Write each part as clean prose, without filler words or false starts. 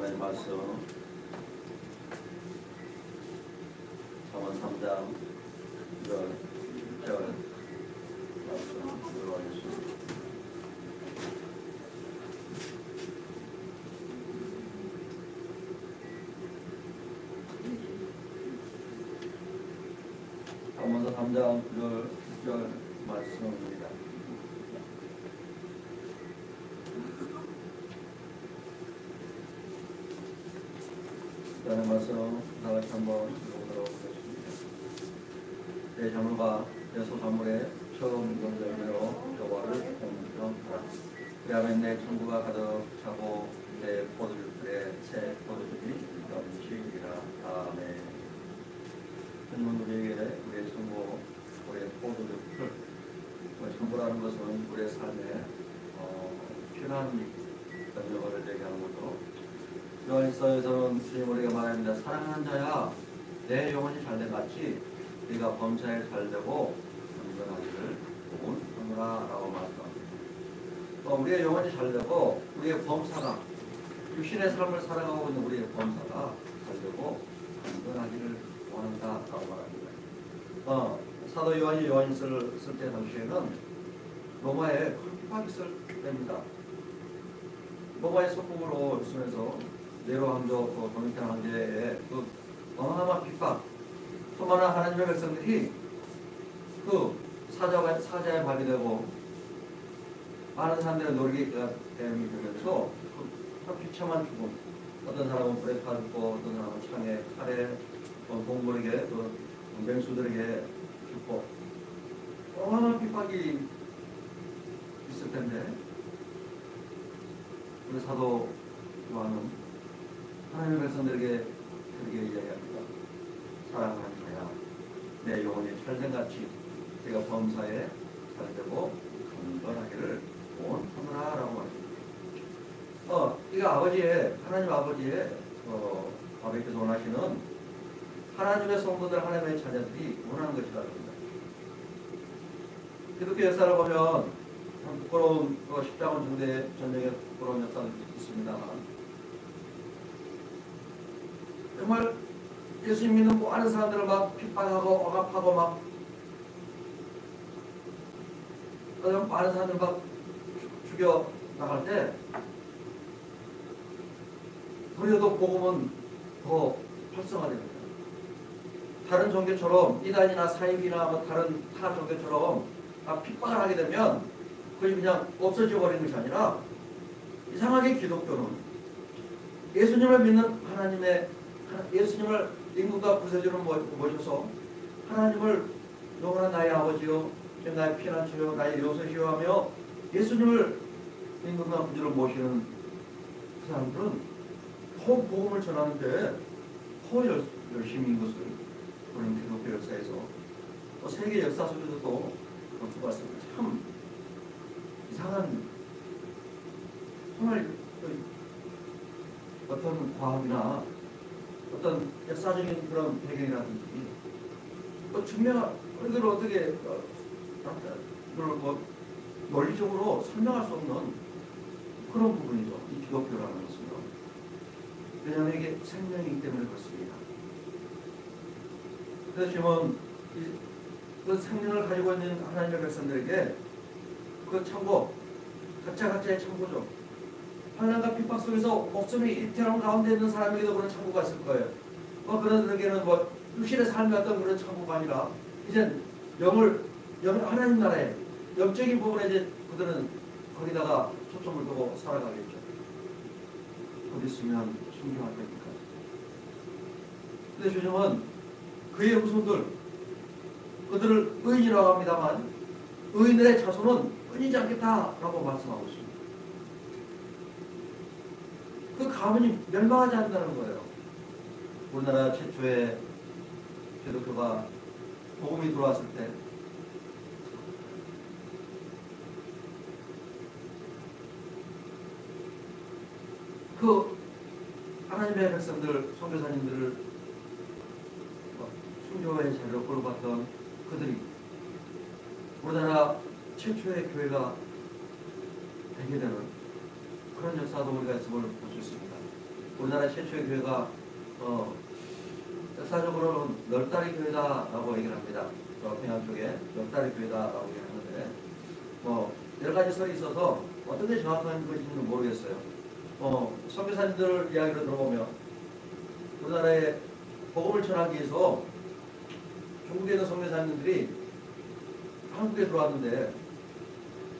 하나님 말씀 잠언 3장 6절 말씀 읽어보겠습니다. 잠언 3장 6절 말씀입니다. 라는 말씀 다같이 한번 읽어보도록 하겠습니다. 내 자물과 내 소자물에 처음 익은 열매로 여호와를 공경하라. 그리하면 내 천국가 가득 차고 내 포도주들에 새 포도주들이 넘치리라. 아멘. 하나님은 우리에게 우리의 천국, 우리의 포도주를 천국이라는 것은 우리의 삶에 편한 영역을 얘기하는 거죠. 요한일서에서는 주님 우리에게 말합니다. 사랑하는 자야, 내 영혼이 잘된 같이 네가 범사에 잘되고 건강하기를 원하노라 라고 말씀합니다. 우리의 영혼이 잘되고 우리의 범사가 육신의 삶을 살아가고 있는 우리의 범사가 잘되고 건강하기를 원한다 라고 말합니다. 사도 요한이 요한일서를 쓸 때 당시에는 로마에 큰 핍박이 있을 때입니다. 로마의 속국으로 있으면서 네로 왕조, 도미티안 황제의 그 어마어마한 핍박, 수많은 하나님의 백성들이 그 사자의 밥이 되고 많은 사람들의 놀이기가 되면서 그 비참한 죽음, 어떤 사람은 불에 타 죽고 어떤 사람은 창에 칼에 동물에게 또 맹수들에게 죽고 어마어마한 핍박이 있을 텐데 우리 사도 요한은 하나님의 백성들에게 그렇게 이야기합니다. 사랑하는 자야, 내 영혼이 찰생같이 내가 범사에 잘되고 강건하기를 원하노라 라고 말합니다. 이거 아버지의, 하나님 아버지의 아버지께서 원하시는 하나님의 성도들, 하나님의 자녀들이 원하는 것이라고 합니다. 기독교 역사를 보면 부끄러운 십자군 중대 전쟁의 부끄러운 역사도 있습니다만 정말 예수님 믿는 많은 사람들을 막 핍박하고 억압하고 막 많은 사람들 막 죽여 나갈 때 그래도 복음은 더 활성화됩니다. 다른 종교처럼 이단이나 사입이나 뭐 다른 타 종교처럼 핍박을 하게 되면 그게 그냥 없어져 버리는 것이 아니라 이상하게 기독교는 예수님을 믿는 예수님을 인간과 구세주로 모셔서 하나님을 영원한 나의 아버지요 나의 피난처요 나의 요새시요 하며 예수님을 인간과 구주로 모시는 그 사람들은 더 복음을 전하는데 더 열심인 것을 우리는 기독교 역사에서 또 세계 역사 속에서도 수고했습니다. 참 이상한 정말 어떤 과학이나 어떤 역사적인 그런 배경이라든지 또 증명할 그대로 어떻게 논리적으로 설명할 수 없는 그런 부분이죠. 이 기독교라는 것은요. 왜냐하면 이게 생명이기 때문에 그렇습니다. 그래서 지금은 그 생명을 가지고 있는 하나님의 백성들에게 그 천국, 각자의 천국이죠. 환난과 핍박 속에서 목숨이 이태원 가운데 있는 사람에게도 그런 천국가 있을 거예요. 그들에게는 육신의 삶이 어떤 그런 천국가 아니라 이제 영을 하나님 나라에 영적인 부분에 이제 그들은 거기다가 초점을 두고 살아가겠죠. 어디 있으면 순종할 테니까. 근데 주님은 그의 후손들 그들을 의인이라고 합니다만 의인들의 자손은 끊이지 않겠다라고 말씀하고 있습니다. 그 가문이 멸망하지 않는다는 거예요. 우리나라 최초의 기독교가 복음이 들어왔을 때 그 하나님의 백성들, 선교사님들을 순교의 자리로 끌어봤던 그들이 우리나라 최초의 교회가 되게 되는 그런 역사도 우리가 있음을 볼 수 있습니다. 우리나라 최초의 교회가 역사적으로는 널다리 교회다라고 얘기를 합니다. 평양 쪽에 널다리 교회다라고 얘기하는데 여러 가지 설이 있어서 어떤 게 정확한 것인지는 모르겠어요. 선교사님들 이야기를 들어보면 우리나라에 복음을 전하기 위해서 중국에 있는 선교사님들이 한국에 들어왔는데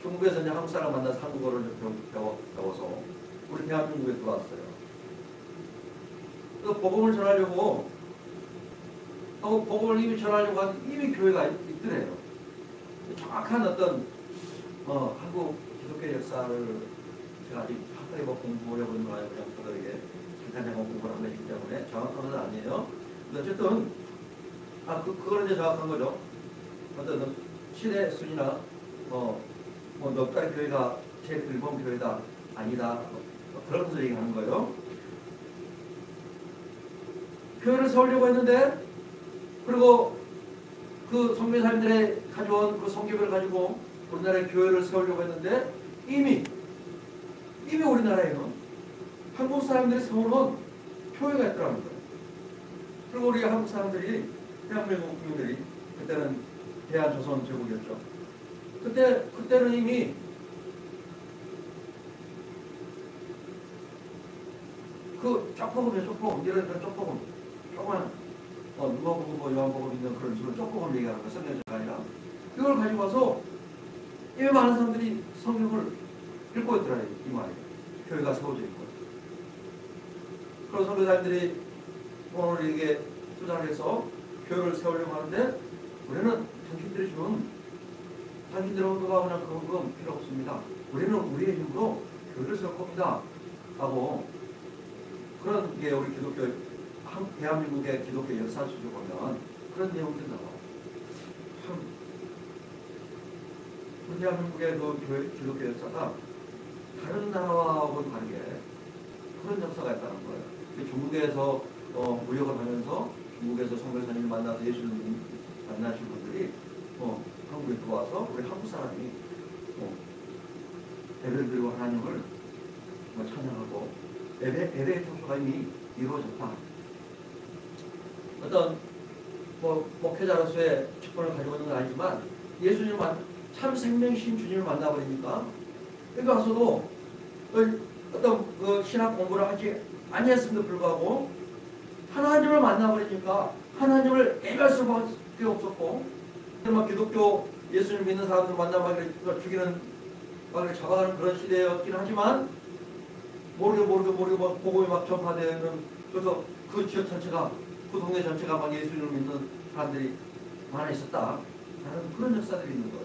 중국에서 이제 한국 사람 만나서 한국어를 배워서 우리 대한민국에 들어왔어요. 그 복음을 전하려고 하고 복음을 이미 전하려고 하는 이미 교회가 있더래요. 정확한 어떤 한국 기독교 역사를 제가 아직 한국에 공부하려고 하는 거 아니고 그냥 저들에게 잠깐 공부를 한 것이기 때문에 정확한 건 아니에요. 근데 어쨌든 그거는 이제 정확한 거죠. 어떤 시대 순위나 넉달 교회가 제일 일본 교회다 아니다 그런 것을 얘기하는 거예요. 교회를 세우려고 했는데 그리고 그 선교사님들의 가져온 그 성경을 가지고 우리나라의 교회를 세우려고 했는데 이미 우리나라에는 한국 사람들이 세워놓은 교회가 있더라는 거예요. 그리고 우리 한국 사람들이 대한민국 국민들이 그때는 대한조선 제국이었죠. 그때는 이미 그 쪽복음이에요. 쪽복음. 이런 쪽복음. 조그만 누가복음, 요한복음 있는 그런 식으로 쪽복음 얘기하는 거 성경자가 아니라 이걸 가지고 와서 이미 많은 사람들이 성경을 읽고 있더라고요. 이 말이에요. 교회가 세워져 있고. 그래서 선교사님들이 오늘 이게 투자를 해서 교회를 세우려고 하는데 우리는 당신들의 헌금하고 그냥 그 헌금 필요 없습니다. 우리는 우리의 힘으로 교회를 세울 겁니다. 하고 그런 게 우리 기독교 대한민국의 기독교 역사 속에 보면 그런 내용들이 나와요. 참 우리 대한민국의 그 기독교 역사가 다른 나라하고는 다르게 그런 역사가 있다는 거예요. 중국에서 무역을 하면서 중국에서 선교사님을 만나서 예수를 만나신 분들이 한국에 들어와서 우리 한국 사람이 예배를 드리고 하나님을 찬양하고 예배의 청소가 이미 이루어졌다. 어떤 목회자로서의 직분을 가지고 있는 건 아니지만 예수님 참 생명신 주님을 만나버리니까 여기 와서도 어떤 그 신학 공부를 하지 아니했음에도 불구하고 하나님을 만나버리니까 하나님을 예배할 수밖에 없었고 기독교 예수님 믿는 사람들 만나면 죽이는 막 잡아가는 그런 시대였긴 하지만 모르게 복음이 막 전파되는 그래서 그 지역 전체가 그 동네 전체가 막 예수님을 믿는 사람들이 많아 있었다. 라는 그런 역사들이 있는 거예요.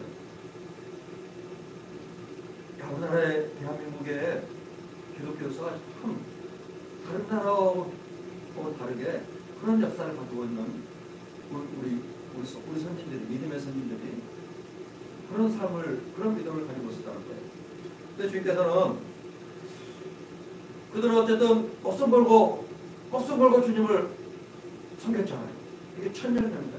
우리나라의 대한민국의 기독교 역사가 참 다른 나라하고 다르게 그런 역사를 가지고 있는 우리 선진들이 믿음의 선진들이 그런 삶을 그런 믿음을 가지고 있었다는 거예요. 근데 주님께서는 그들은 어쨌든 목숨 걸고 주님을 섬겼잖아요. 이게 천열매입니다.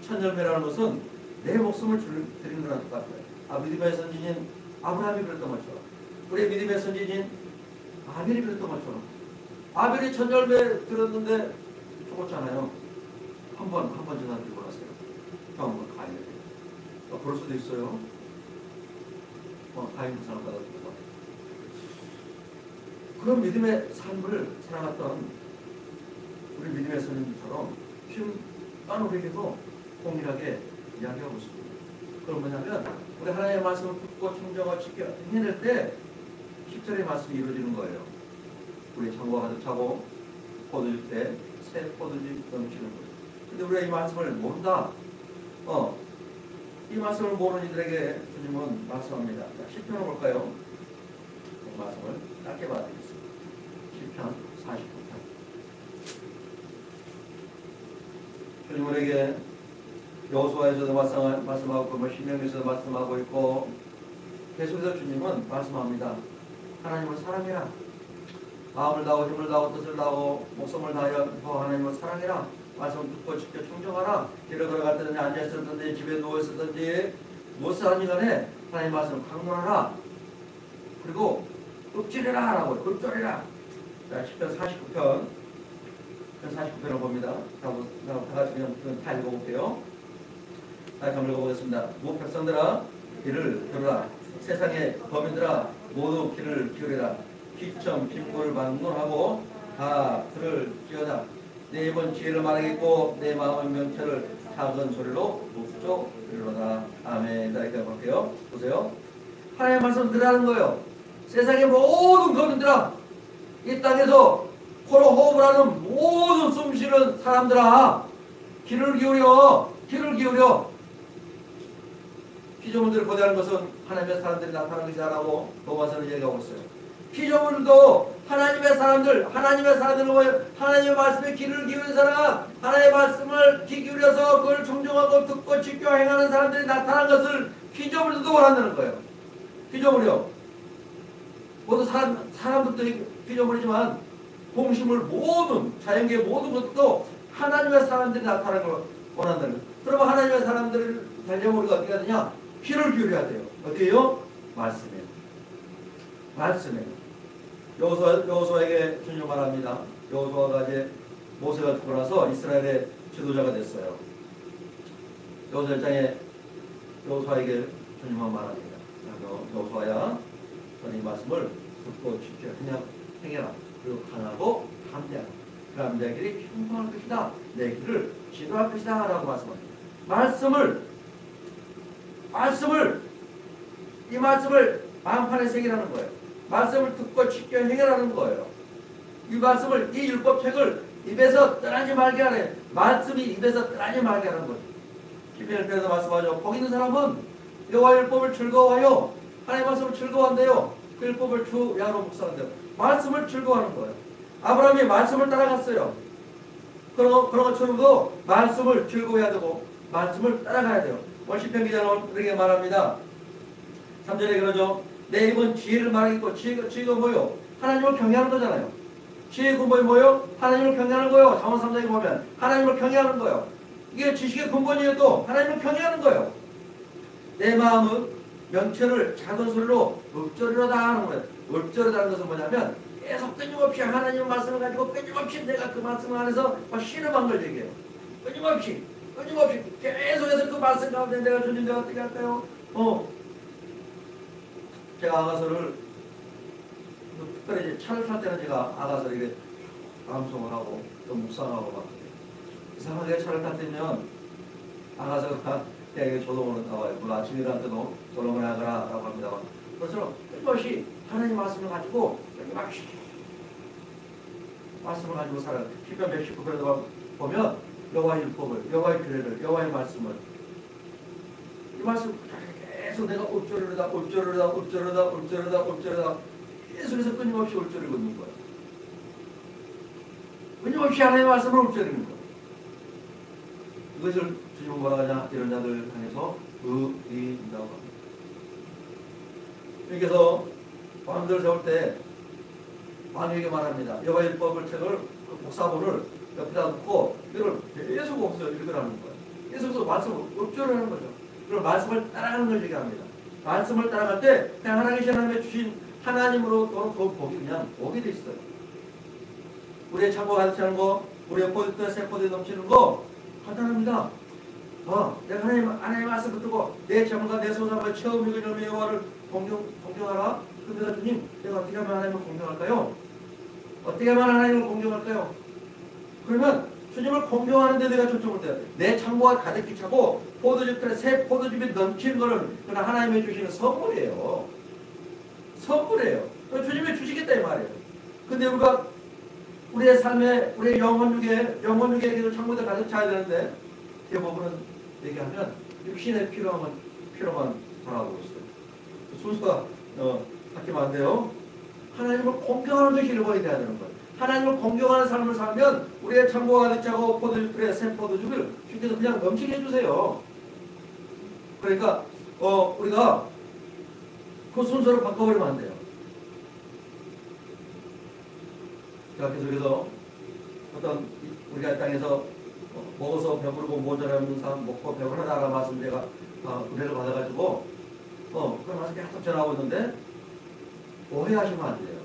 천열매라는 것은 내 목숨을 드리는 거랑 똑같아요. 믿음의 선지인 아브라함이 그랬던 것처럼 우리의 믿음의 선지인 아벨이 그랬던 것처럼 아벨이 천열매 들었는데 죽었잖아요. 한 번 전화 드리고 나서요. 다음은 가인을 그럴 수도 있어요. 가인 사람 받아주고 그런 믿음의 삶을 살아갔던 우리 믿음의 선생님처럼 지금 우리에게도 동일하게 이야기하고 있습니다. 그건 뭐냐면 우리 하나님의 말씀을 듣고 청정하고 지켜 해낼 때 10절의 말씀이 이루어지는 거예요. 우리 창고가 가득 차고 포도주 때 새 포도주 넘치는 거예요. 근데 우리가 이 말씀을 모른다. 이 말씀을 모르는 이들에게 주님은 말씀합니다. 10편을 볼까요? 그 말씀을 짧게 봐드리겠습니다. 10편 49편. 주님 우리에게 여호수아에서도 말씀하고 신명기에서도 말씀하고 있고 계속해서 주님은 말씀합니다. 하나님을 사랑해라. 마음을 다하고 힘을 다하고 뜻을 다하고 목숨을 다하여 하나님을 사랑해라. 말씀을 듣고 지켜 청정하라. 길을 걸어갈 때든지 앉아있었든지 집에 누워있었든지 무엇을 하니 간에 하나님 말씀을 강론하라. 그리고 읊조리라 라고요. 읊조리라. 자, 10편 49편. 49편을 봅니다. 다 같이 그냥 다 읽어볼게요. 다시 한번 읽어보겠습니다. 무 백성들아 귀를 들으라. 세상의 범인들아 모두 귀를 기울이라. 귀점 빗불 방문하고 다 들을지어다. 내 입은 지혜를 말하겠고 내 마음은 명철을 작은 소리로 묵조리로다. 아멘. 자, 이렇게 볼게요. 보세요. 하나님의 말씀 들으라는 거예요. 세상의 모든 범인들아, 이 땅에서 코로 호흡을 하는 모든 숨쉬는 사람들아, 귀를 기울여. 귀를 기울여. 피조물들을 거대하는 것은 하나님의 사람들이 나타나는 것이라고 로마서는 얘기하고 있어요. 피조물도 하나님의 사람들은 뭐예요? 하나님의 말씀에 귀를 기울인 사람, 하나님의 말씀을 귀 기울여서 그걸 정정하고 듣고 지켜 행하는 사람들이 나타난 것을 피조물들도 원한다는 거예요. 피조물이요. 모두 사람들도 피조물이지만 공식물 모든 자연계 모든 것도 하나님의 사람들이 나타나는 걸 원한다는 거예요. 그러면 하나님의 사람들을 되려면 우리가 어떻게 해야 되냐? 귀를 기울여야 돼요. 어디에요? 말씀이에요. 말씀이에요. 여호수아에게 주님 말합니다. 여호수아가 이제 모세가 죽고 나서 이스라엘의 지도자가 됐어요. 여호수아 1장에 여호수아에게 주님은 말합니다. 여호수아야, 너는 이 말씀을 듣고 지켜 행해라. 그리고 강하고 담대하라. 그럼 내 길이 평통할 것이다. 내 길을 지도할 것이다. 라고 말씀합니다. 이 말씀을 마음판에 새기라는 거예요. 말씀을 듣고 지켜 행해라는 거예요. 이 말씀을, 이 율법책을 입에서 떠나지 말게 하래. 말씀이 입에서 떠나지 말게 하는 거죠. 시편 1편에서 말씀하죠. 복 있는 사람은 여호와 율법을 즐거워하여 하나님의 말씀을 즐거워한대요. 그 율법을 주 야로 묵상한대요. 말씀을 즐거워하는 거예요. 아브라함이 말씀을 따라갔어요. 그런 것처럼도 말씀을 즐거워해야 되고 말씀을 따라가야 돼요. 시편 기자는 이렇게 말합니다. 3절에 그러죠. 내 입은 지혜를 말하겠고, 지혜가 뭐요? 하나님을 경외하는 거잖아요. 지혜의 근본이 뭐요? 하나님을 경외하는 거요. 잠언 3장에 보면 하나님을 경외하는 거요. 이게 지식의 근본이에요. 또 하나님을 경외하는 거예요. 내 마음은 명철을 작은 소리로 읊조리로다 하는 거예요. 읊조리라는 것은 뭐냐면 계속 끊임없이 하나님의 말씀을 가지고 끊임없이 내가 그 말씀 안에서 신음한 걸 얘기해요. 끊임없이 계속해서 그 말씀 가운데 내가 주님 내가 어떻게 할까요? 제가 아가서를 특별히 차를 탈 때는 제가 아가서를 이렇게 암송을 하고 또 묵상하고 막 이상하게 차를 탈 때면 아가서가 대개 조동으로 나와요. 물론 아침 일어날 때도 조동을 하거라 라고 합니다. 그것처럼 끊임없이 하나님 말씀을 가지고 끊임없이 말씀을 가지고 살아요. 시편 119편에도 보면 여호와의 율법을, 여호와의 규례를, 여호와의 말씀을 이 말씀 계속 내가 읊조리로다 계속해서 끊임없이 읊조리고 있는 거예요. 끊임없이 하나님의 말씀을 읊조리는 거예요. 이것을 주님은 뭐라 하냐? 이런 자들 향해서 의인이라고 합니다. 주님께서 왕들을 세울 때 왕에게 말합니다. 여호와의 율법을 책을 그 복사본을 옆에다 놓고 이걸 계속 읽으라는 거예요. 계속해서 말씀을 읊조리하는 거죠. 그럼 말씀을 따라가는 걸 얘기합니다. 말씀을 따라갈 때 그냥 하나님이 하나님의 주신 하나님으로 또는 그 복이 그냥 복이 돼 있어요. 우리의 창고가 가득 차는 거, 우리의 포도에 새 포도에 넘치는 거 간단합니다. 내가 하나님의 말씀을 듣고 내 재물과 내 소산과 처음 읽은 여호와의 여호와를 공경하라. 그럼 내가 주님, 내가 어떻게 하면 하나님을 공경할까요? 어떻게 하면 하나님을 공경할까요? 그러면 주님을 공경하는데 내가 초점을 둬요. 내 창고가 가득히 차고 포도즙에 새 포도즙이 넘치는 것은 그냥 하나님이 주시는 선물이에요. 선물이에요. 주님이 주시겠다 이 말이에요. 근데 우리가 우리의 삶에 우리의 영혼 육에도 창고가 가득 차야 되는데 대부분은 얘기하면 육신의 필요만 바라보고 있어요. 순수가 바뀌면 안 돼요. 하나님을 공경하는 것이 일본이 돼야 되는 거예요. 하나님을 공경하는 삶을 살면 우리의 창고가 가득 차고 포도즙에 새 포도즙을 주께서 그냥 넘치게 해주세요. 그러니까 우리가 그 순서를 바꿔버리면 안 돼요. 자, 계속해서 어떤 우리가 이 땅에서 먹어서 배부르고 모자라는 사람 먹고 배부르다라는 말씀 제가 은혜를 받아가지고 그 말씀 계속 전하고 있는데 오해하시면 안 돼요.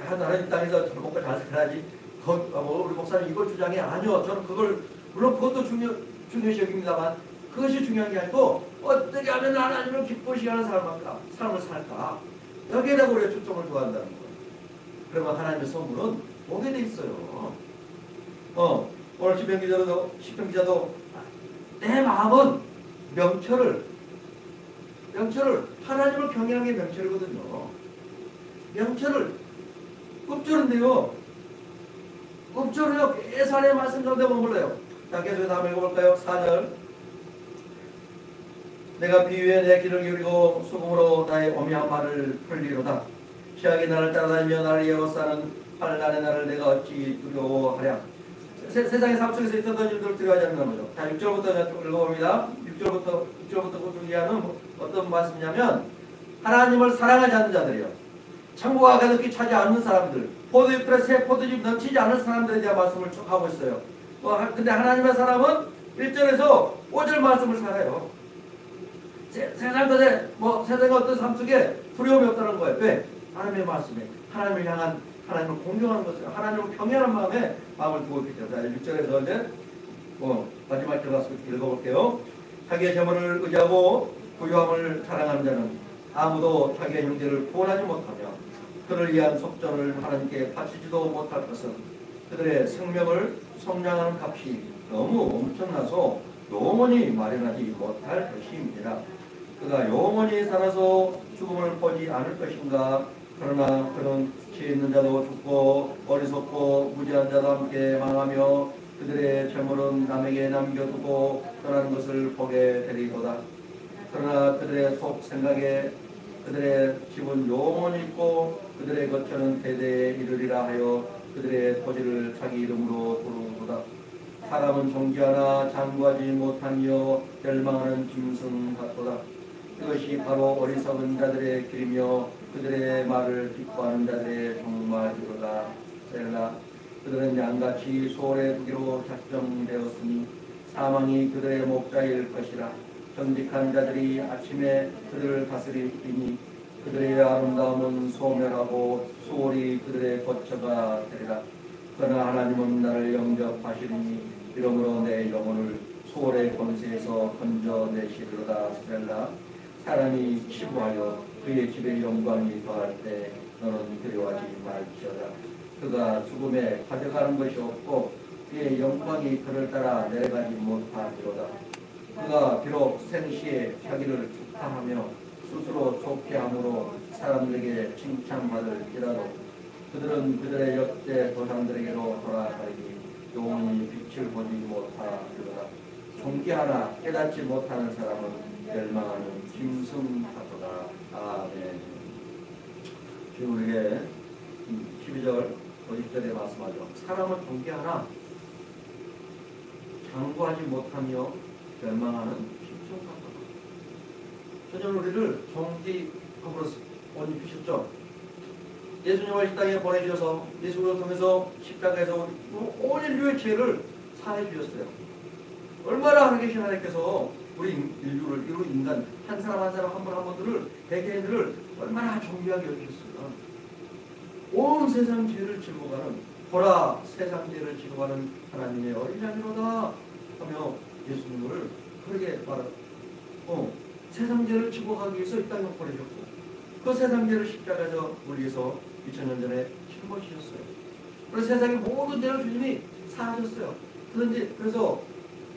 하나님 땅에서 잘 먹고 잘 살아야지. 우리 목사님 이걸 주장해. 아니요. 저는 그걸 물론 그것도 중요시 여깁니다만 그것이 중요한 게 아니고 어떻게 하면 하나님을 기쁘시게 하는 삶을 살까. 여기에다가 우리가 초점을 두어야 한다는 거예요. 그러면 하나님의 선물은 오게 돼 있어요. 오늘 시편 기자도 내 마음은 명철을 하나님을 경외하는 게 명철이거든요. 명철을 읍조른데요. 읍조르요. 예산의 말씀 가운데 머물러요. 자, 계속 다음 읽어볼까요? 4절. 내가 비위에 내 귀를 기울이고 수금으로 나의 엄미한 말을 풀리로다. 취하게 나를 따라다니며 나를 예워싸는 환난의 나를 내가 어찌 두려워하랴. 세상의 삶 속에서 있었던 일들을 두려워하지 않는 거죠. 자, 6절부터 읽어봅니다. 6절부터 중요한 어떤 말씀이냐면 하나님을 사랑하지 않는 자들이요. 천국과 가득히 차지 않는 사람들, 포도잎들에 새 포도즙 넘치지 않는 사람들에 대한 말씀을 쭉 하고 있어요. 근데 하나님의 사람은 1절에서 5절 말씀을 살아요. 세상 것에 세상의 어떤 삶 속에 두려움이 없다는 거예요. 왜? 하나님의 말씀에 하나님을 향한 하나님을 공경하는 것을 하나님을 경외하는 마음을 두고 있기 때문에 6절에서 이제 마지막 들어가서 읽어볼게요. 자기의 재물을 의지하고 부유함을 자랑하는 자는 아무도 자기의 형제를 구원하지 못하며 그를 위한 속전을 하나님께 바치지도 못할 것은 그들의 생명을 성량하는 값이 너무 엄청나서 영원히 마련하지 못할 것입니다. 그가 영원히 살아서 죽음을 보지 않을 것인가. 그러나 그는 지혜 있는 자도 죽고 어리석고 무지한 자도 함께 망하며 그들의 재물은 남에게 남겨두고 떠나는 것을 보게 되리로다. 그러나 그들의 속 생각에 그들의 집은 영원히 있고 그들의 거처는 대대에 이르리라 하여 그들의 토지를 자기 이름으로 부르도다. 사람은 존귀하나 장구하지 못하며 멸망하는 짐승 같도다. 그것이 바로 어리석은 자들의 길이며 그들의 말을 기뻐하는 자들의 종말이로다. 셀라. 그들은 양같이 소홀에 두기로 작정되었으니 사망이 그들의 목자일 것이라. 정직한 자들이 아침에 그들을 다스리니 그들의 아름다움은 소멸하고 수월이 그들의 거처가 되리라. 그러나 하나님은 나를 영접하시리니 이러므로 내 영혼을 수월의 권세에서 건져내시리로다. 셀라. 사람이 치부하여 그의 집에 영광이 더할 때 너는 두려워하지 말지어다. 그가 죽음에 가져가는 것이 없고 그의 영광이 그를 따라 내려가지 못하리로다. 그가 비록 생시에 자기를 축하하며 스스로 좋게 함으로 사람들에게 칭찬받을지라도 그들은 그들의 역대 조상들에게로 돌아가리니 영원히 빛을 보지 못하리로다. 존귀하나 깨닫지 못하는 사람은 멸망하는 짐승 같도다. 아멘. 지금 우리에게 12절 50절에 말씀하죠. 사람은 존귀하나 장구하지 못하며 멸망하는 짐승 같도다. 주님 우리를 존귀함으로 옷 입히셨죠. 예수님을 이 땅에 보내주셔서 예수를 통해서 십자가에서 온 인류의 죄를 사해 주셨어요. 얼마나 하나님 하나님께서 우리 인류를 이루 인간 한 사람 한 분 한 분들을 개개인들을 얼마나 존귀하게 여기셨어요. 온 세상 죄를 지고 가는 보라 세상 죄를 지고 가는 하나님의 어린 양이로다 하며 예수님을 그렇게 세상 죄를 지고 가기 위해서 이 땅에 보내셨고 그 세상 죄를 십자가에서 우리 위해서 2000년 전에 짊어지셨어요. 그래서 세상의 모든 죄를 주님이 사하셨어요. 그래서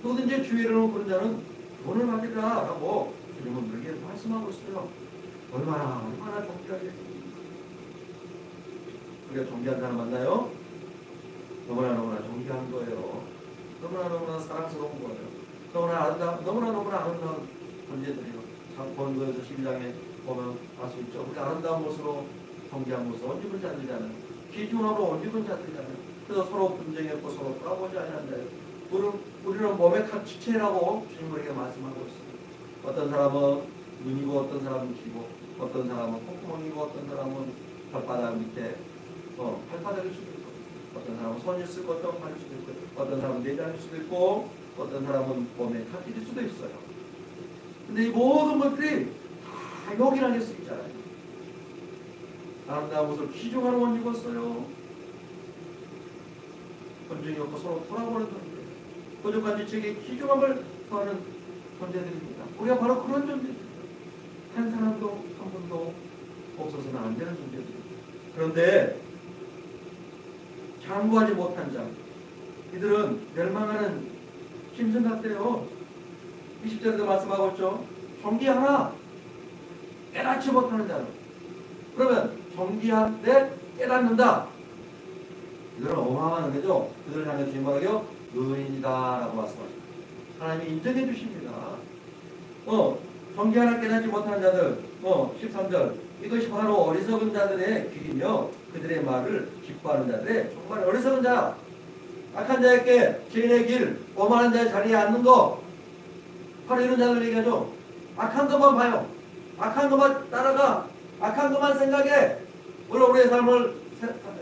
누구든지 주의 이름으로 부른 자는 돈을 받으리라 라고 주님은 우리에게 말씀하고 있어요. 얼마나 존귀하게 우리가 존귀한 사람 만나요? 너무나 존귀한 거예요. 너무나 사랑스러운 거예요. 너무나 아름다운 존재들이요. 본거에서 12장에 보면 알 수 있죠. 우리 아름다운 모습으로 존귀한 모습 언제 본지 안 되잖아요. 기준으로 언제 본지 안 되잖아요. 그래서 서로 분쟁했고 서로 까보지 않는다. 우리는 몸의 각 지체라고 주님 우리에게 말씀하고 있습니다. 어떤 사람은 눈이고 어떤 사람은 귀고 어떤 사람은 콧구멍이고 어떤 사람은 발바닥 밑에 발바닥일 수도 있고 어떤 사람은 손일 수도 있고 어떤 발일 수도 있고 어떤 사람은 내장일 수도 있고 어떤 사람은 몸에 각질일 수도 있어요. 근데 이 모든 것들이 다 욕이라는 게 쓰이잖아요. 아름다운 것을 귀중한 원 입었어요. 존중이 없고 서로 돌아보는 존재. 부족한 지체에게 귀중함을 더하는 존재들입니다. 우리가 바로 그런 존재입니다. 한 사람도 한 분도 없어서는 안 되는 존재들입니다. 그런데 장구하지 못한 자, 이들은 멸망하는 짐승 같대요. 20절에도 말씀하고 있죠. 정기하나 깨닫지 못하는 자는, 그러면 정기한데 깨닫는다, 이들은 어마어마한 거죠. 그들을 향해 주님 말하기요 의인이다 라고 말씀하십니다. 하나님이 인정해 주십니다. 정기하나 깨닫지 못하는 자들, 13절, 이것이 바로 어리석은 자들의 길이며 그들의 말을 기뻐하는 자들의 정말 어리석은 자, 악한 자에게 죄인의 길, 오만한 자의 자리에 앉는 거, 바로 이런 자들 얘기하죠. 악한 것만 봐요. 악한 것만 따라가. 악한 것만 생각해. 물론 우리의 삶을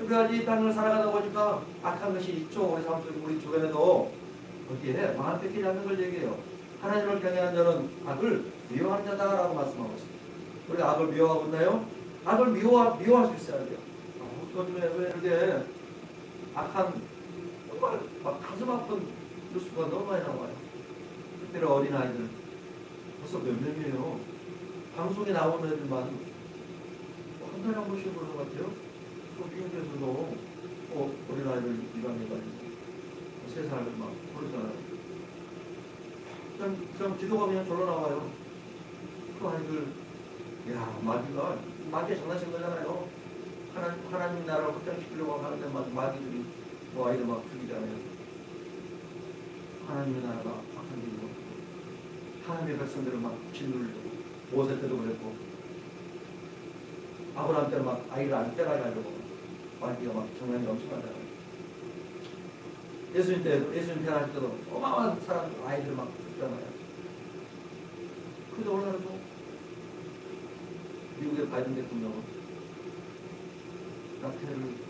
우리가 이 땅을 살아가다 보니까 악한 것이 있죠. 우리 삶 속에, 우리 주변에도. 거기에 마음 뺏기지 않는 걸 얘기해요. 하나님을 경외하는 자는 악을 미워하는 자다라고 말씀하고 있습니다. 우리가 악을 미워하고 있나요? 악을 미워할 수 있어야 돼요. 요즘에 왜 이렇게 악한, 정말 막 가슴 아픈 뉴스가 너무 많이 나와요. 그때는 어린아이들 벌써 몇 명이에요. 방송에 나오는 애들만 한 달에 한 번씩 그러는 것 같아요. 또 미국에서도 어린아이들 입양해가지고 3살 막 그러잖아요. 그냥 기도가 그냥 절로 나와요. 그 아이들, 야, 마귀가 장난친 거잖아요. 하나님 나라를 확장시키려고 하는데 마귀들이 아이들 막 죽이잖아요. 하나님의 나라가 확장되고 하나님의 백성들을 막 짓누르고, 모세 때도 그랬고, 아브라함 때는 막 아이를 안 때려가지고 마귀가 막 장난이 엄청나잖아요. 예수님 태어날 때도 어마어마한 사람 아이들 막 죽잖아요. 근데 오늘도 미국의 바이든 대통령은 낙태를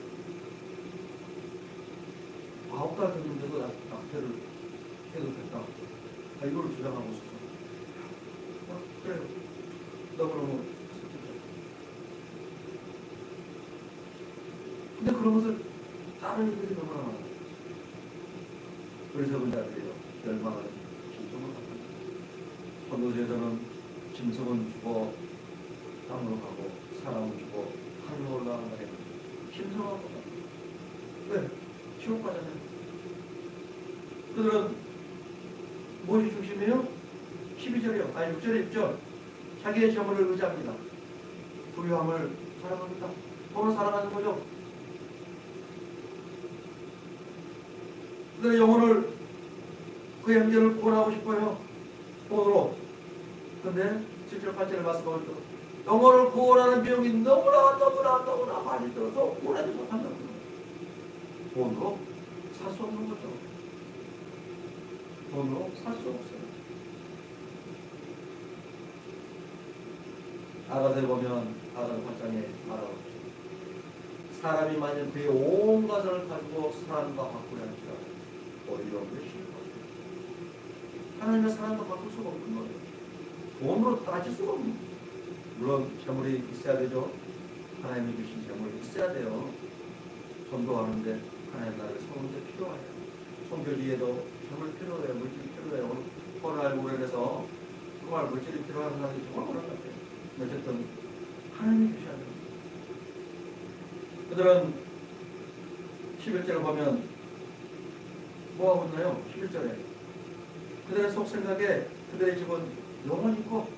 9달 됐는데도 낙태를 해도 됐다, 이걸 주장하고 있어요. 그래요. 너무너무 근데 그런 것을 다른 이들이 너무나 많아요. 어리석은 자들이요, 멸망하는 짐승을 갖습니다. 본도제에서는 짐승은 죽어 땅으로 가고 사람은 죽어 하늘로 올라간다 했는데 짐승하고 왜? 지옥 가잖아요. 그들은 무엇이 중심이에요? 12절이요. 아니 6절에 6절. 자기의 재물을 의지합니다. 부유함을 사랑합니다. 돈을 사랑하는 거죠. 그들의 영혼을, 그의 형제를 구원하고 싶어요. 돈으로. 그런데 7절 8절에 말씀하고 있죠. 영혼을 구원하는 비용이 너무나 많이 들어서 구원하지 못한다는 거예요. 돈으로 살 수 없는 거죠. 돈으로 살 수 없어요. 아가서에 보면 아가서 8장에 말하고 사람이 만약 그의 온 것을 가지고 사람과 바꾸려 할지라도 오히려 그것이 하나님의 사람과 바꿀 수가 없는 거예요. 돈으로 따질 수가 없는 거예요. 물론 재물이 있어야 되죠. 하나님이 주신 재물이 있어야 돼요. 전도하는데 하나님 나라의 성원도 필요해요. 선교지에도 재물 필요해요. 물질이 필요해요. 오늘 코로나19로 인해서 정말 물질이 필요한 사람이 정말 많은 것 같아요. 어쨌든 하나님이 주셔야 돼요. 그들은 11절을 보면 뭐하고 있나요? 11절에 그들의 속생각에 그들의 집은 영원히 있고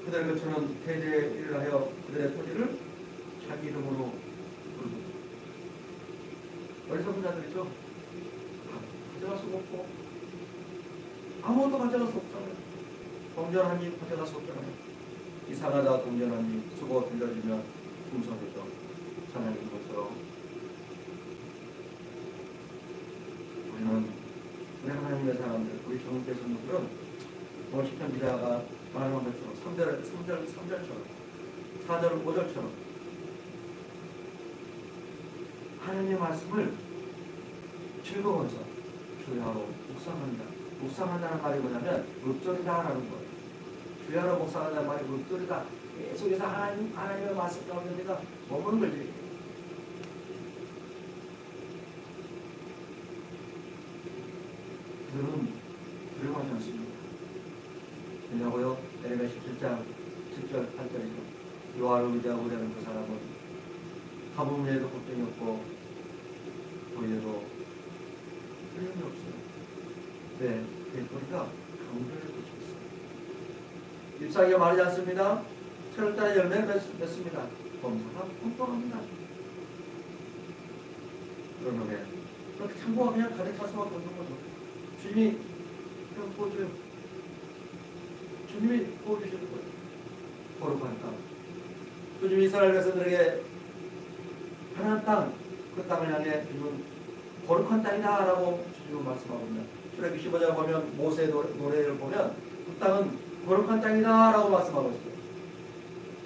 그들의 거처는 대대에 일을 하여 그들의 토지를 자기 이름으로 부르고, 어리석은 자들이죠. 가져갈 수가 없고 아무것도 가져갈 수 없잖아요. 동전하니 가져갈 수 없잖아요. 이상하다 동전하니 수고 들려주면 풍성해져 하나님 것처럼 우리 하나님의 사람들, 우리 정국의 성도들은 오늘 시편 기자가 말한 것처럼 3절처럼 4절 5절처럼 하나님의 말씀을 즐거워서 주야로 묵상한다. 묵상한다는 말이 뭐냐면 읊조리다라는 거예요. 주야로 묵상한다는 말이 읊조리다. 계속해서 하나님의 말씀 가운데 내가 머무는 거지. 그들은 두려워하지 않습니다. 왜냐고요? 에레미야 17장 7절 8절이죠. 여호와를 의지하고 우리는 그 사람은 가뭄에도 걱정이 없고 더위에도 두려움이 없어요. 네, 우리가 강조를 해주고 있어요. 잎사귀가 마르지 않습니다. 철달에 열매를 맺습니다. 범사가 풍성합니다. 그러면 그렇게 창고가 그냥 가득 찰 수밖에 없는 거죠. 주님이 그냥 보여줘요. 주님이 보여주시는 거예요. 거룩한 땅. 주님이 이스라엘 백성들에게 가나안 땅, 그 땅을 향해 주님은 거룩한 땅이다 라고 주님은 말씀하고 있습니다. 출애굽기 15장 보면 모세의 노래를 보면 그 땅은 거룩한 땅이다 라고 말씀하고 있어요.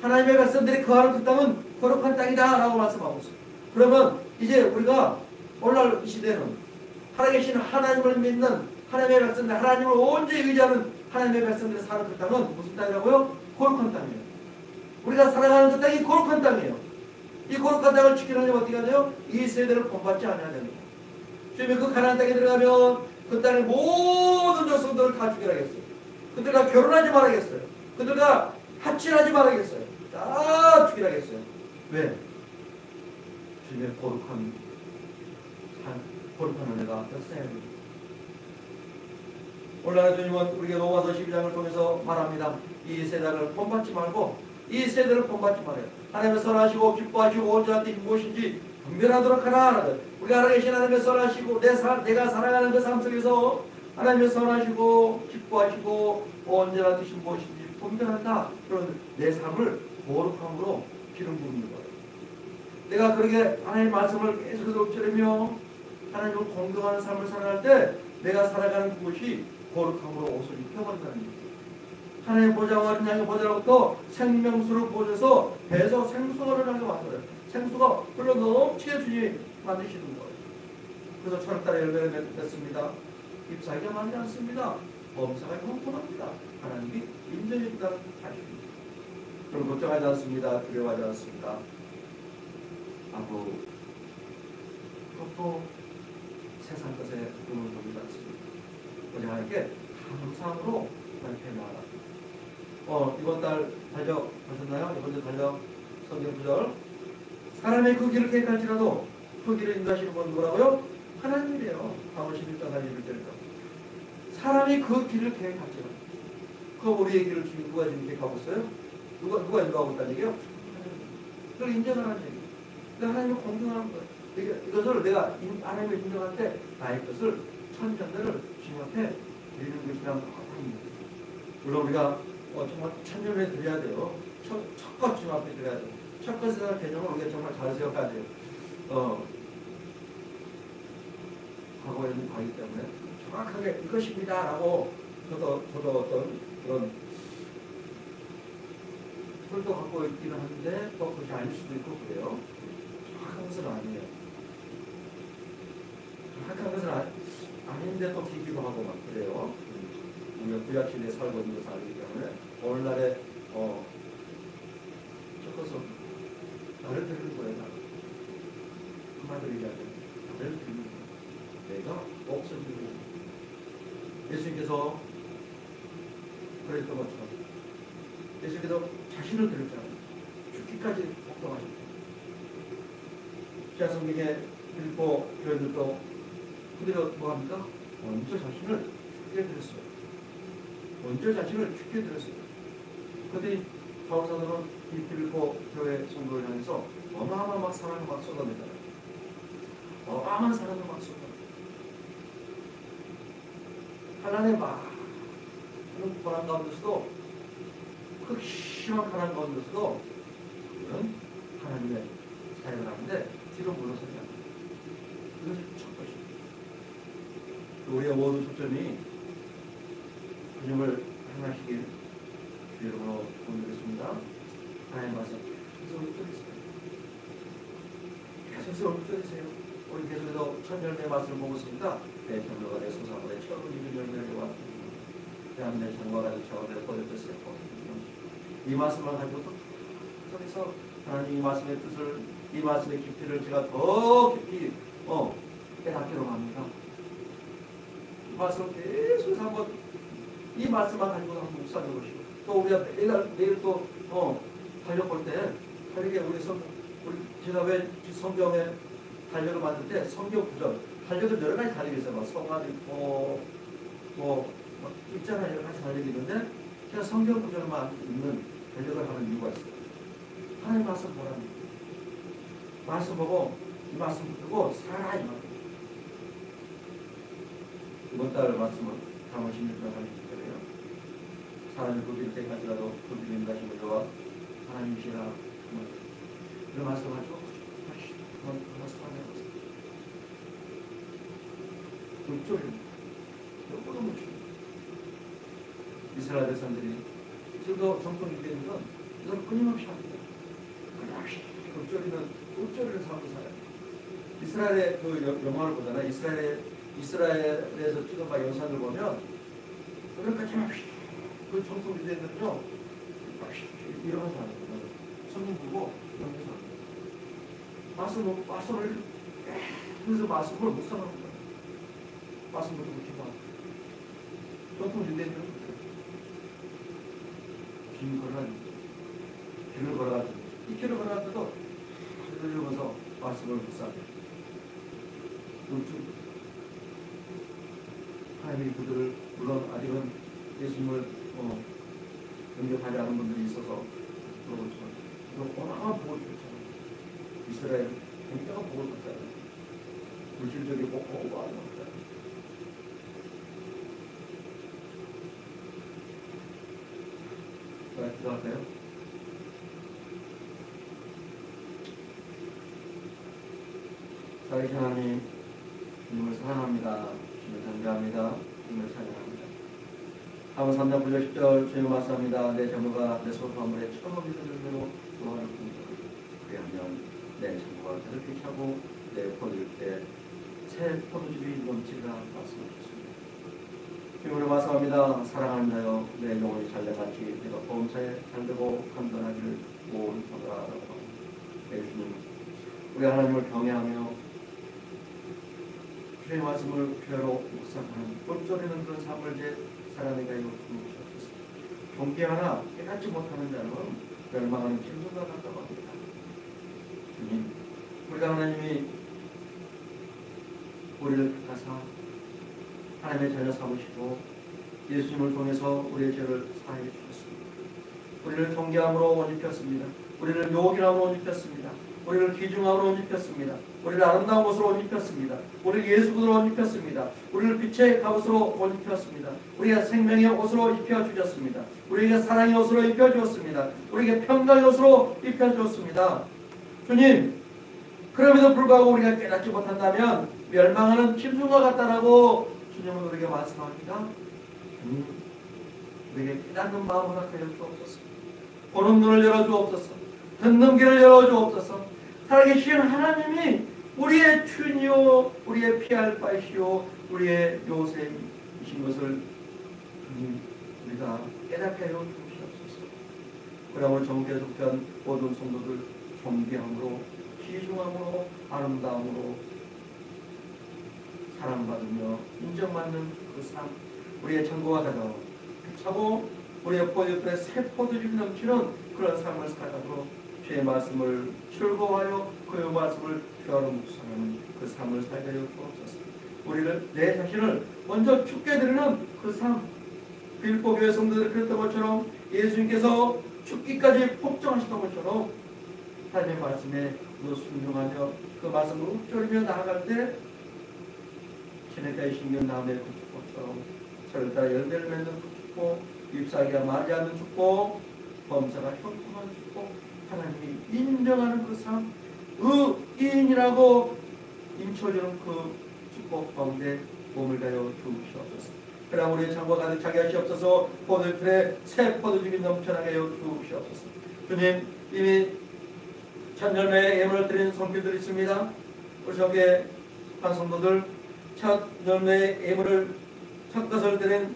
하나님의 백성들이 거하는 그 땅은 거룩한 땅이다 라고 말씀하고 있어요. 그러면 이제 우리가 오늘날 이 시대는 살아계신 하나님을 믿는 하나님의 백성들, 하나님을 온전히 의지하는 하나님의 백성들이 사는 그 땅은 무슨 땅이라고요? 거룩한 땅이에요. 우리가 살아가는 그 땅이 거룩한 땅이에요. 이 거룩한 땅을 지키려면 어떻게 하냐? 이 세대를 본받지 않아야 됩니다. 주님이 그 가나안 땅에 들어가면 그 땅의 모든 족속들을 다 죽여라겠어요. 그들과 결혼하지 말아야겠어요. 그들과 합친하지 말아야겠어요. 다 죽이라겠어요. 왜? 주님의 거룩한 은혜가 역사해야 됩니다. 오늘날 주님은 우리에게 로마서 12장을 통해서 말합니다. 이 세대를 본받지 말고 이 세대를 본받지 말아요. 하나님을 선하시고 기뻐하시고 온전한 뜻이 무엇인지 분별하도록 하라. 우리가 알아계신 하나님을 선하시고 내가 살아가는 그 삶 속에서 하나님을 선하시고 기뻐하시고 온전한 뜻이 무엇인지 분별한다. 그런 내 삶을 거룩함으로 기름 부는 거예요. 내가 그렇게 하나님의 말씀을 계속해서 읊조리며 하나님을 공경하는 삶을 살아갈 때 내가 살아가는 그곳이 거룩함으로 옷을 입혀버린다는 거예요. 하나님의 보좌와 어린 양의 보좌로부터 생명수를 부어줘서 배에서 생수를 하게 만들어요. 생수가 흘러 넘치게 주님이 만드시는 거예요. 그래서 철달에 열매를 맺습니다. 잎사귀가 많지 않습니다. 범사가 형통합니다. 하나님이 인정해 준다는 사실입니다. 그럼 걱정하지 않습니다. 두려워하지 않습니다. 하고 그것도 세상 것에 눈을 돌리지 않습니다. 우리 하나님께 감사함으로 하나님께 나아갑니다. 이번 달 달력 보셨나요? 이번 달 달력 성경 구절 사람의 그 길을 계획할지라도 그 길을 인도하시는 분 누구라고요? 하나님이래요. 강원 11장 41절입니다. 사람이 그 길을 계획할지라도 그 우리의 길을 누가 지금 계획하고 있어요? 누가 인도하고 있다는 얘기예요? 그걸 인정하는 얘기예요. 내가 하나님을 공경하는 거예요. 이것을 내가 하나님을 인정할 때 나의 것을 천전들을 주님 앞에 드리는 것이란 아닙니다. 물론 우리가 정말 천년에 드려야 돼요. 첫 것 주님 앞에 드려야 돼요. 첫 것에 대한 개념을 우리가 정말 잘 세워가야 돼요. 과거에 있는 바이기 때문에 정확하게 이것입니다 라고 저도 어떤 그런 툴도 갖고 있기는 한데 또 그것이 아닐 수도 있고 그래요. 정확한 것은 아니에요. 정확한 것은 아닌데 또 기기도 하고 막 그래요. 우리가 구약시대에 살고 있는 것을 알기 때문에 오늘날에 첫 것은 나를 드리는 거예요. 한마디로 얘기하면 나를 드리는 거예요. 내가 없어지고 예수님께서 그랬던 것처럼 예수님께서 자신을 드렸잖아요. 죽기까지 복종하셨죠. 시아성경에 빌보 교회들도 그들이 뭐합니까? 먼저 자신을 죽게 드렸어요. 먼저 자신을 죽게 드렸어요. 그들이 바울사도는 이 빌보 교회 성도를 향해서 어마어마한 사랑을 막 쏟아내잖아요. 어마어마한 사랑을 막 쏟아내요. 하나님의 많은 고난 가운데서도 그 심한 고난 가운데서도 그는 하나님의 사역을 하는데 뒤로 물러서지 않아요. 이것이 첫 것입니다. 우리의 모든 초점이 주님을 행하시길 주 이름으로 부탁드리겠습니다. 하나님 말씀 계속 읊조리세요. 계속 읊조리세요. 우리 계속해서 첫 열매의 맛을 보고 있습니다. 내 경로가 내 소사가 내 처음 있는 열매를 왔습니다. 대한민국 장과가 내 처음에 꺼졌었어요. 이 말씀을 가지고 통해서 하나님 이 말씀의 뜻을, 이 말씀의 깊이를 제가 더 깊이 깨닫기로 합니다. 이 말씀을 계속해서 한번 이 말씀만 가지고 한번 묵상해 보시고, 또 우리가 매일 또 달력볼 때 달력에 우리 제가 왜 성경에 달력을 만들 때 성경 구절, 달력은 여러 가지 달력이 있어요. 성화도 있고 있잖아요. 여러 가지 달력이 있는데 제가 성경 구절만 읽는 달력을 하는 이유가 있어요. 하나님 말씀 보라는 거예요. 말씀 보고 이 말씀 붙들고 살아라 이 말이에요. 이번 달 말씀은 강원 16년 하시는 사람이 굽힐 때까지라도 굽히는 것이 무료와 하나님이시라. 이런 말씀하죠. 한번 말씀하세요. 물줄입니다. 요거도 물줄. 이스라엘 백성들이 지금도 정통 유대인은 이걸 끊임없이 합니다. 끊임없이 물줄이는 삶을 살아요. 이스라엘의 그 영화를 보잖아요. 이스라엘에서 찍은 바 영상을 보면 그런 끊임없이 그 정통 유대인들은요 이러면서 하는 거예요. 성경 보고 이러면서 하는 거예요. 말씀을 그래서 말씀을 묵상하는 거예요. 말씀부터 묵히고 정통 유대인들은 길을 걸어가지고 이 길을 걸어갈 때도 이러면서 말씀을 묵상해요. 하나님이 그들을 물론 아직은 예수님을 영접하지 않은 분들이 있어서 그렇지만 어마어마한 복을 줬잖아요. 이스라엘 굉장한 복을 줬잖아요. 물질적인 복 어마어마한 것 같아요. 자, 기도할까요? 살아계신 하나님, 주님을 사랑합니다. 주님을 존경합니다. 주님을 찬양합니다. 하면 3장 9절 10절 주님을 말씀합니다. 내 자녀가 내 소소함을 처음 믿는 대로 노하를 공부하고 그리하면 내 자녀가 그렇게 차고 내 포도주에 새 포도즙이 넘치리라 말씀하셨습니다. 주님을 말씀합니다. 사랑합니다요. 내 영혼이 잘돼같이 내가 보험차에 잘되고 간단하기를 원하노라라고 합니다. 네, 주님, 우리 하나님을 경외하며 주의 말씀을 귀하로 묵상하는 꼴소리는 그런 삶을 제 살아내게 하여 주옵소서. 존경하나 깨닫지 못하는 자는 멸망하는 짐승과 같다고 합니다. 주님, 우리가 하나님이 우리를 택하사 하나님의 자녀 삼으시고 예수님을 통해서 우리의 죄를 사하여 주셨습니다. 우리를 존경함으로 옷 입혔습니다. 우리를 요긴함으로 옷 입혔습니다. 우리를 귀중함으로 옷 입혔습니다. 우리를 아름다운 것으로 옷 입혔습니다. 우리를 예수로 옷 입혔습니다. 우리를 빛의 갑옷으로 옷 입혔습니다. 우리가 생명의 옷으로 입혀주셨습니다. 우리에게 사랑의 옷으로 입혀주었습니다. 우리에게 평강의 옷으로 입혀주었습니다. 주님, 그럼에도 불구하고 우리가 깨닫지 못한다면 멸망하는 짐승과 같다라고 주님은 우리에게 말씀합니다. 주님, 우리에게 깨닫는 마음을 허락하여 주옵소서. 보는 눈을 열어주옵소서. 듣는 귀를 열어주옵소서. 살아계신 하나님이 우리의 주니요 우리의 피할 바이시요 우리의 요새이신 것을 주님 우리가 깨닫게 하여 주시옵소서. 우리 오늘 전국에 속한 모든 성도들 존경함으로 귀중함으로 아름다움으로 사랑받으며 인정받는 그 삶, 우리의 천국과 가정 차고 우리의 포도주에 새 포도즙이 넘치는 그런 삶을 살아가도록 주의 말씀을 즐거워하여 그 말씀을 귀하로 묵상하는 그 삶을 살게 하여 주옵소서. 우리를 내 자신을 먼저 죽게 드리는 그 삶, 빌보 교회 성도들이 그랬던 것처럼 예수님께서 죽기까지 복종하셨던 것처럼 하나님의 말씀에 순종하며 그 말씀을 읊조리며 나아갈 때 시냇가에 심긴 나무의 그 축복처럼 철따라 열매를 맺는 그 축복, 잎사귀가 마르지 않는 축복, 범사가 형통한 축복, 하나님이 인정하는 그 삶, 의인이라고 인쳐주는 그 축복 가운데 몸을 다여 주시옵소서. 그러나 우리의 창고가 가득 차게 하시옵소서. 포도들의 새 포도즙이 넘쳐나게 하여 주시옵소서. 주님, 이미 첫 열매의 예물을 드린 성도들이 있습니다. 우리 저기에 한 성도들 첫 열매의 예물을 첫 것을 드린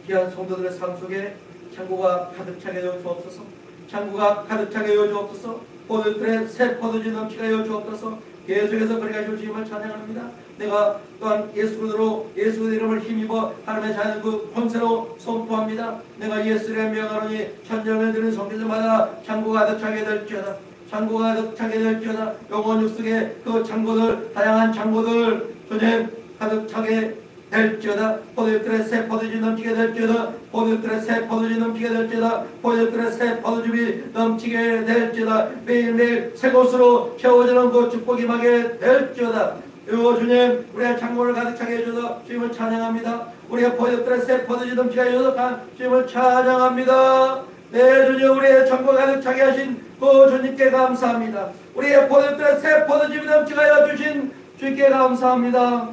귀한 성도들의 삶 속에 창고가 가득 차게 하여 주옵소서. 창고가 가득 차게 하여 주옵소서. 포도들의 새 포도주 넘치게 하여 주옵소서. 계속해서 그렇게 하여 주님을 찬양합니다. 내가 또한 예수로 예수의 이름을 힘입어 하나님의 자녀 그 권세로 선포합니다. 내가 예수를 명하노니 천년을 드는 성도들마다 창고가 가득 차게 될지어다. 창고가 가득 차게 될지어다. 영원 육속의 그 창고들, 다양한 창고들 주님 가득 차게 될지어다. 포도주들의 새 포도주 넘치게 될지어다. 포도주들의 새 포도주 넘치게 될지어다. 포도주들의 새 포도주이 넘치게 될지어다. 매일매일 새 것으로 채워지는 그 축복이 임하게 될지어다. 요 주님 우리의 창고를 가득 차게 해줘서 주님을 찬양합니다. 우리의 포도주들의 새 포도주 넘치게 해줘서 주님을 찬양합니다. 네 주님 우리의 창고 가득 차게 하신 그 주님께 감사합니다. 우리의 포도주들의 새 포도주 넘치게 하여 주신 주님께 감사합니다.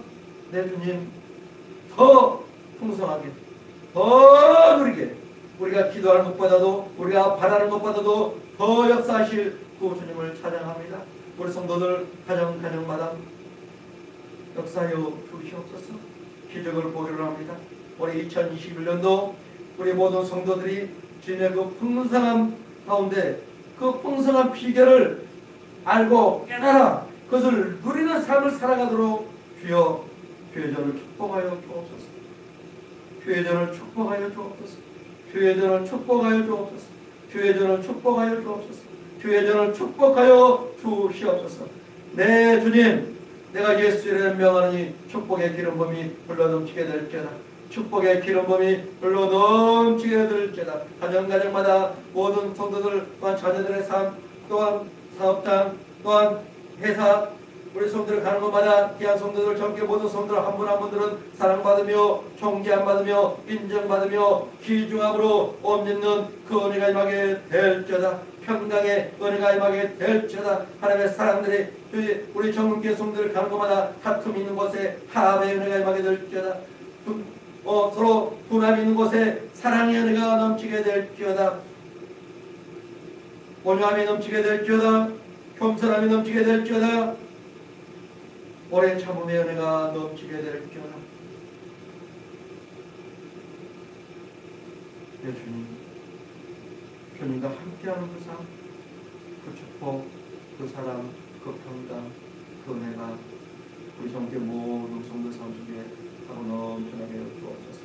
네 주님 더 풍성하게 더 누리게 우리가 기도하는 것보다도 우리가 바라는 것보다도 더 역사하실 그 주님을 찬양합니다. 우리 성도들 가정마다 역사하여 주시옵소서. 기적을 보기를 합니다. 올해 2021년도 우리 모든 성도들이 주님의 그 풍성함 가운데 그 풍성한 비결을 알고 깨달아 그것을 누리는 삶을 살아가도록 주여 교회전을 축복하여 주옵소서. 교회전을 축복하여 주옵소서. 교회전을 축복하여 주옵소서. 교회전을 축복하여 주옵소서. 교회전을 축복하여 주시옵소서. 네 주님 내가 예수를 명하니 축복의 기름범이 흘러넘치게 될지어다. 축복의 기름범이 흘러넘치게 될지어다. 가정마다 모든 성도들 또한 자녀들의 삶 또한 사업장 또한 회사 우리 성도들 가는 곳마다 귀한 성도들 전교 모든 성도들 한 분 한 분들은 사랑받으며 존귀함받으며 인정받으며 귀중함으로 옮짓는 그 은혜가 임하게 될지어다. 평강의 은혜가 임하게 될지어다. 하나님의 사람들이 우리 정금교회 성도들 가는 곳마다 다툼 있는 곳에 화합의 은혜가 임하게 될지어다. 서로 분함 있는 곳에 사랑의 은혜가 넘치게 될지어다. 온유함이 넘치게 될지어다. 겸손함이 넘치게 될지어다. 오랜 참음의 은혜가 넘치게 될지어다. 네 주님 주님과 함께하는 그 삶, 그 축복, 그 사랑, 그 평강, 그 은혜가 우리 성도의 모든 성도 삶 속에 하고 넘쳐나게 주옵소서.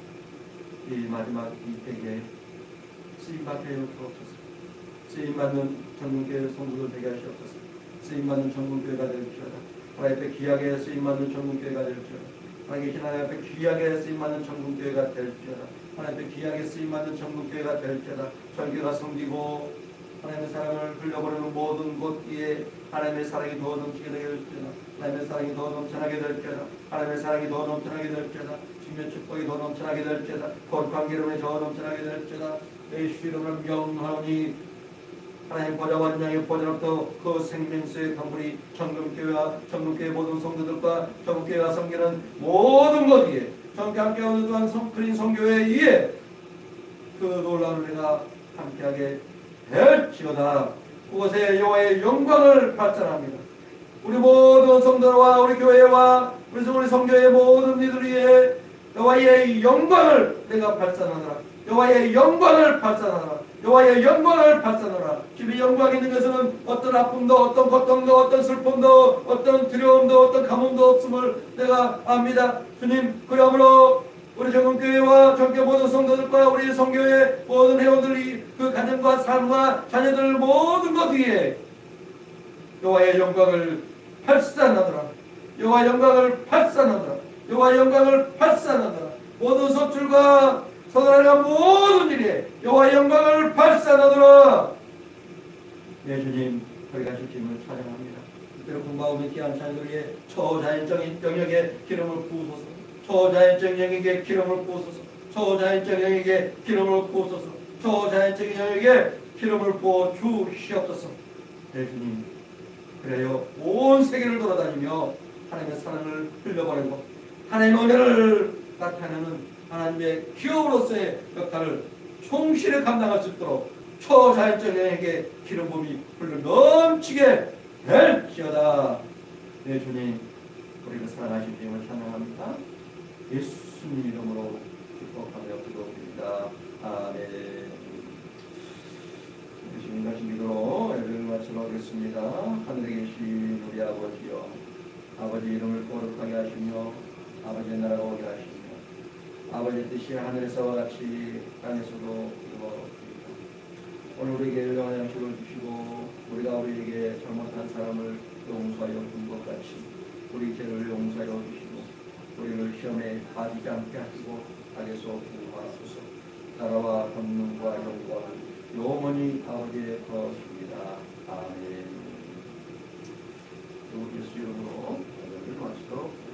이 마지막 이 때에 쓰임받게 하여 주옵소서. 쓰임받는 전문교회 성도들 되게 하시옵소서. 쓰임받는 전문교회가 될지어다. 하나님 앞에 귀하게 쓰임받는 전문교회가 될지어다. 하나님 계신 하나님 앞에 귀하게 쓰임받는 전문교회가 될지어다. 하나님 앞에 귀하게 쓰임받는 전문교회가 될지어다. 전교가 섬기고 하나님의 사랑을 흘려보내는 모든 곳 위에 하나님의 사랑이 더 넘치게 될지어다. 하나님의 사랑이 더 넘쳐나게 될지어다. 하나님의 사랑이 더 넘쳐나게 될지어다. 주님의 축복이 더 넘쳐나게 될지어다. 거룩한 기름이 더 넘쳐나게 될지어다. 예수 이름으로 명하노니 하나님 보좌받은 양의 보좌로부터 그 생명수의 강물이 정금교회와 정금교회 모든 성도들과 정금교회가 섬기는 모든 것 위에 정께 함께하는 또한 그린 성교회 위에 그 놀라운 은혜가 함께하게 될지어다. 그곳에 여호와의 영광을 발산합니다. 우리 모든 성도와 우리 교회와 우리 성교회의 모든 이들 위에 여호와의 영광을 내가 발산하노라. 여호와의 영광을 발산하노라. 여호와의 영광을 발산하노라. 주님의 영광이 있는 것은 어떤 아픔도 어떤 고통도 어떤 슬픔도 어떤 두려움도 어떤 가뭄도 없음을 내가 압니다. 주님 그러므로 우리 정금교회와 전교 모든 성도들과 우리 성교회 모든 회원들이 그 가정과 삶과 자녀들 모든 것 위에 여호와의 영광을 발산하노라. 여호와의 영광을 발산하노라. 여호와의 영광을 발산하노라. 모든 소출과 서늘한 모든 일에 여호와의 영광을 발산하노라. 네 주님 거기가신 주님을 찬양합니다. 특별히 공부하고 귀한 자녀들에게 초자연적인 영역에 기름을 부으소서. 초자연적 영역에 기름을 부으소서. 초자연적 영역에 기름을 부으소서. 초자연적 영역에 기름을 부어 주시옵소서. 네 주님 그래요 온 세계를 돌아다니며 하나님의 사랑을 흘려보내고 하나님의 은혜를 나타내는 하나님의 기업으로서의 역할을 충실히 감당할 수 있도록 초자연적 영역에 기름 부음이 흘러 넘치게 될지어다. 네 주님 우리를 사랑하신 주님을 찬양합니다. 예수님 이름으로 축복하며 기도드립니다. 아멘. 주신 것이 믿음으로 예배를 마치도록 하겠습니다. 하늘에 계신 우리 아버지여, 아버지 이름을 거룩하게 하시며 아버지의 나라가 오게 하시며 아버지의 뜻이 하늘에서와 같이 땅에서도 이루어집니다. 오늘 우리에게 일용할 양식을 주시고 우리가 우리에게 잘못한 사람을 용서하여 준 것 같이 우리 죄를 용서하여 주시고 우리를 시험에 빠지지 않게 하시고 악에서 구하소서. 나라와 권능과 영광은 영원히 아버지의 것입니다. 아멘. 예수 이름으로 예배를 마치도록